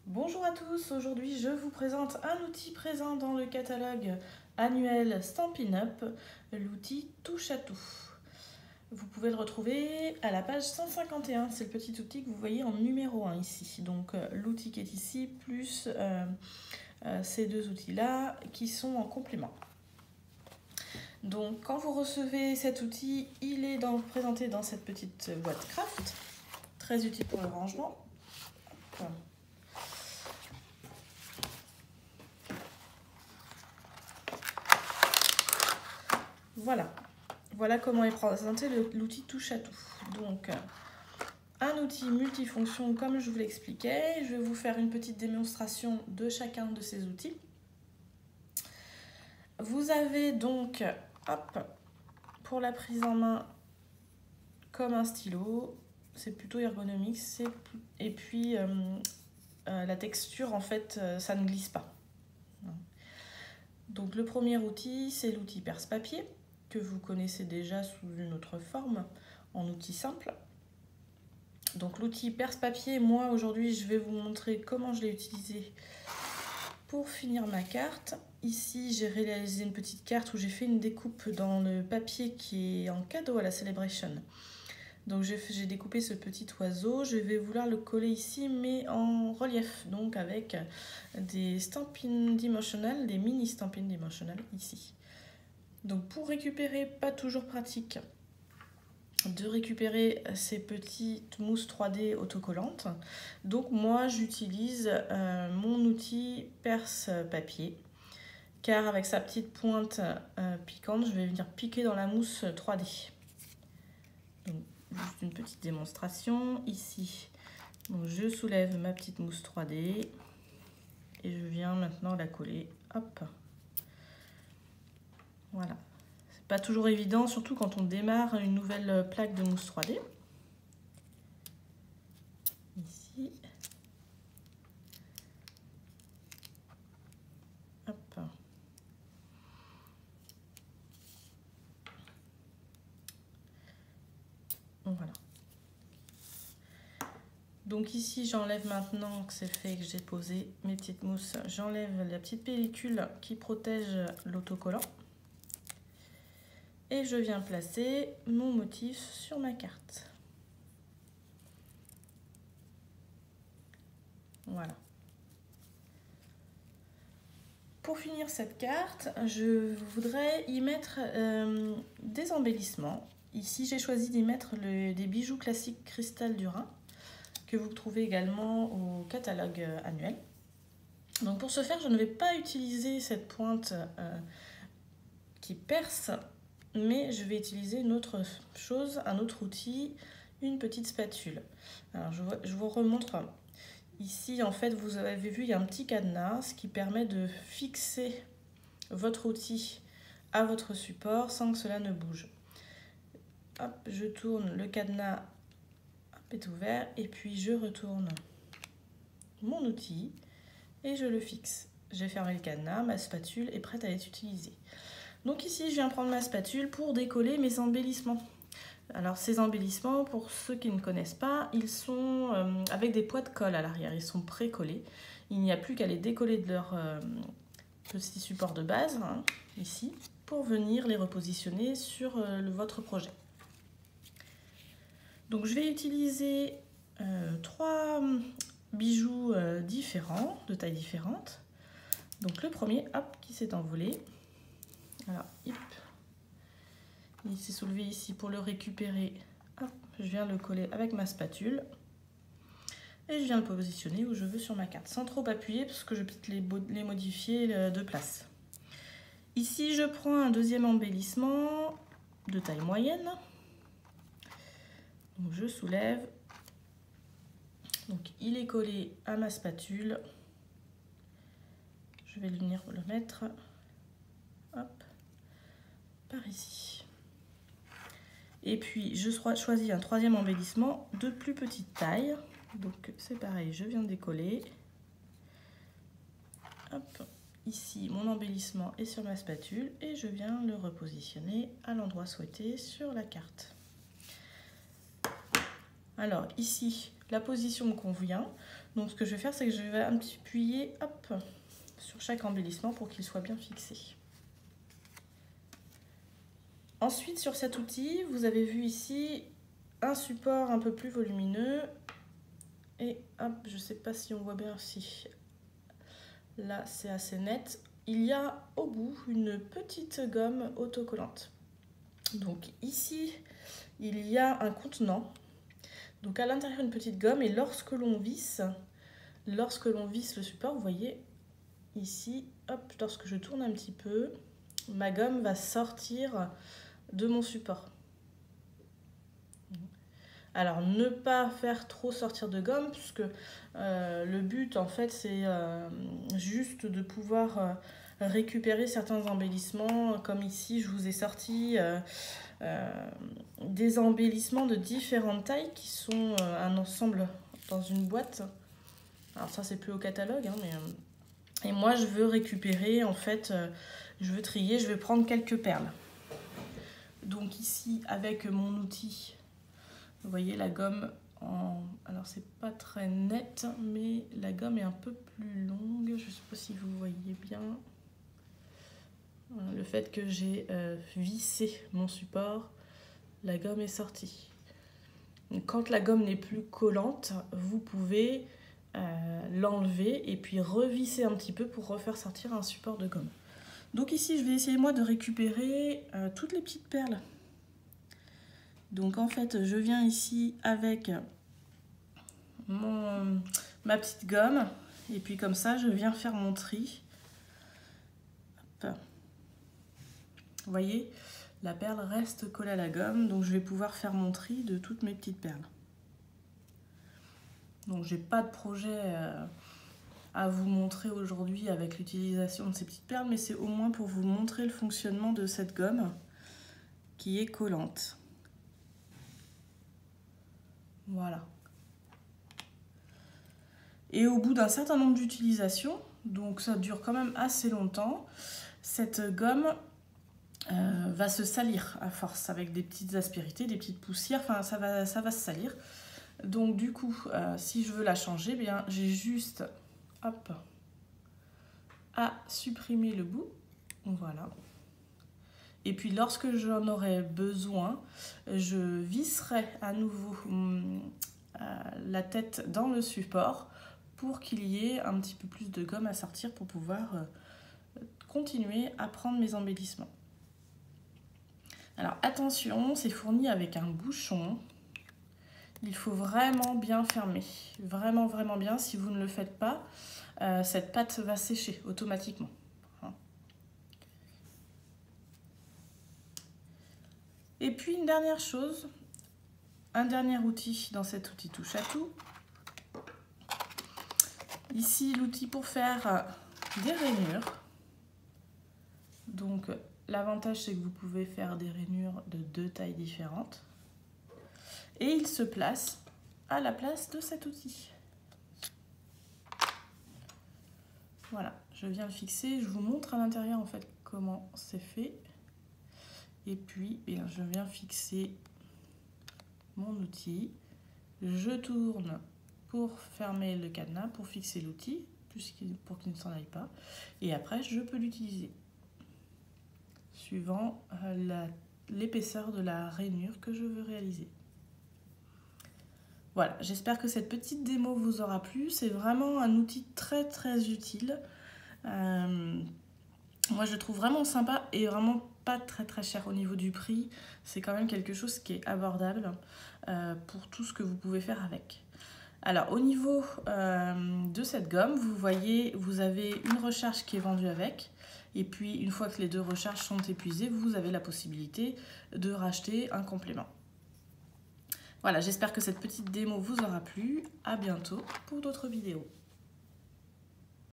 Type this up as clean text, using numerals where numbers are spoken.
Bonjour à tous, aujourd'hui je vous présente un outil présent dans le catalogue annuel Stampin' Up, l'outil Touche à tout. Vous pouvez le retrouver à la page 151, c'est le petit outil que vous voyez en numéro 1 ici. Donc l'outil qui est ici plus ces deux outils-là qui sont en complément. Donc quand vous recevez cet outil, il est présenté dans cette petite boîte craft, très utile pour le rangement. Voilà comment est présenté l'outil Touche à tout. Donc, un outil multifonction comme je vous l'expliquais. Je vais vous faire une petite démonstration de chacun de ces outils. Vous avez donc, pour la prise en main, comme un stylo, c'est plutôt ergonomique. Et puis, la texture, en fait, ça ne glisse pas. Donc, le premier outil, c'est l'outil perce-papier, que vous connaissez déjà sous une autre forme, en outil simple. Donc l'outil perce-papier, moi aujourd'hui je vais vous montrer comment je l'ai utilisé pour finir ma carte. Ici j'ai réalisé une petite carte où j'ai fait une découpe dans le papier qui est en cadeau à la Celebration. Donc j'ai découpé ce petit oiseau, je vais vouloir le coller ici mais en relief, donc avec des Stampin' Dimensional, des mini Stampin' Dimensional ici. Donc pour récupérer, pas toujours pratique de récupérer ces petites mousses 3D autocollantes. Donc moi j'utilise mon outil perce papier car avec sa petite pointe piquante, je vais venir piquer dans la mousse 3D. Donc, juste une petite démonstration ici. Donc je soulève ma petite mousse 3D et je viens maintenant la coller. Hop. Voilà. Pas toujours évident, surtout quand on démarre une nouvelle plaque de mousse 3D. Ici. Hop. Voilà. Donc ici, j'enlève maintenant que c'est fait, que j'ai posé mes petites mousses. J'enlève la petite pellicule qui protège l'autocollant. Et je viens placer mon motif sur ma carte. Voilà. Pour finir cette carte, je voudrais y mettre des embellissements. Ici, j'ai choisi d'y mettre des bijoux classiques cristal du Rhin, que vous trouvez également au catalogue annuel. Donc pour ce faire, je ne vais pas utiliser cette pointe qui perce, mais je vais utiliser une autre chose, un autre outil, une petite spatule. Alors je vous remontre. Ici, en fait, vous avez vu, il y a un petit cadenas, ce qui permet de fixer votre outil à votre support sans que cela ne bouge. Hop, je tourne, le cadenas est ouvert et puis je retourne mon outil et je le fixe. J'ai fermé le cadenas, ma spatule est prête à être utilisée. Donc ici, je viens prendre ma spatule pour décoller mes embellissements. Alors ces embellissements, pour ceux qui ne connaissent pas, ils sont avec des poids de colle à l'arrière, ils sont pré-collés. Il n'y a plus qu'à les décoller de leur petit support de base, ici, pour venir les repositionner sur votre projet. Donc je vais utiliser 3 bijoux différents, de tailles différentes. Donc le premier, hop, qui s'est envolé. Alors, hop, il s'est soulevé ici pour le récupérer. Hop, je viens le coller avec ma spatule. Et je viens le positionner où je veux sur ma carte, sans trop appuyer parce que je vais peut-être les modifier de place. Ici, je prends un deuxième embellissement de taille moyenne. Donc je soulève. Donc il est collé à ma spatule. Je vais venir le mettre, hop, par ici. Et puis je choisis un troisième embellissement de plus petite taille. Donc c'est pareil, je viens de décoller. Hop, ici mon embellissement est sur ma spatule et je viens le repositionner à l'endroit souhaité sur la carte. Alors ici, la position me convient. Donc ce que je vais faire, c'est que je vais appuyer hop, sur chaque embellissement pour qu'il soit bien fixé. Ensuite, sur cet outil, vous avez vu ici un support un peu plus volumineux. Et hop, je ne sais pas si on voit bien si là c'est assez net. Il y a au bout une petite gomme autocollante. Donc ici, il y a un contenant. Donc à l'intérieur une petite gomme, et lorsque l'on visse le support, vous voyez ici, hop, lorsque je tourne un petit peu, ma gomme va sortir de mon support. Alors ne pas faire trop sortir de gomme, puisque le but en fait c'est juste de pouvoir récupérer certains embellissements, comme ici je vous ai sorti des embellissements de différentes tailles qui sont un ensemble dans une boîte. Alors ça c'est plus au catalogue, hein, mais et moi je veux récupérer en fait, je veux trier, je vais prendre quelques perles. Donc ici avec mon outil, vous voyez la gomme alors c'est pas très net, mais la gomme est un peu plus longue, je sais pas si vous voyez bien. Le fait que j'ai vissé mon support, la gomme est sortie. Donc, quand la gomme n'est plus collante, vous pouvez l'enlever et puis revisser un petit peu pour refaire sortir un support de gomme. Donc ici, je vais essayer moi de récupérer toutes les petites perles. Donc en fait, je viens ici avec ma petite gomme et puis comme ça, je viens faire mon tri. Hop. Vous voyez, la perle reste collée à la gomme, donc je vais pouvoir faire mon tri de toutes mes petites perles. Donc j'ai pas de projet à vous montrer aujourd'hui avec l'utilisation de ces petites perles, mais c'est au moins pour vous montrer le fonctionnement de cette gomme qui est collante. Voilà. Et au bout d'un certain nombre d'utilisations, donc ça dure quand même assez longtemps, cette gomme va se salir à force avec des petites aspérités, des petites poussières, enfin ça va se salir. Donc du coup, si je veux la changer, eh bien j'ai juste hop, à supprimer le bout, voilà. Et puis lorsque j'en aurai besoin, je visserai à nouveau la tête dans le support pour qu'il y ait un petit peu plus de gomme à sortir pour pouvoir continuer à prendre mes embellissements. Alors attention, c'est fourni avec un bouchon. Il faut vraiment bien fermer, vraiment bien. Si vous ne le faites pas, cette pâte va sécher automatiquement. Et puis une dernière chose, un dernier outil dans cet outil touche à tout. Ici l'outil pour faire des rainures. Donc l'avantage c'est que vous pouvez faire des rainures de 2 tailles différentes. Et il se place à la place de cet outil. Voilà, je viens le fixer, je vous montre à l'intérieur en fait comment c'est fait. Et puis je viens fixer mon outil, je tourne pour fermer le cadenas, pour fixer l'outil, pour qu'il ne s'en aille pas. Et après je peux l'utiliser, suivant l'épaisseur de la rainure que je veux réaliser. Voilà, j'espère que cette petite démo vous aura plu. C'est vraiment un outil très utile. Moi, je le trouve vraiment sympa et vraiment pas très cher au niveau du prix. C'est quand même quelque chose qui est abordable pour tout ce que vous pouvez faire avec. Alors, au niveau de cette gomme, vous voyez, vous avez une recharge qui est vendue avec. Et puis, une fois que les 2 recharges sont épuisées, vous avez la possibilité de racheter un complément. Voilà, j'espère que cette petite démo vous aura plu. À bientôt pour d'autres vidéos.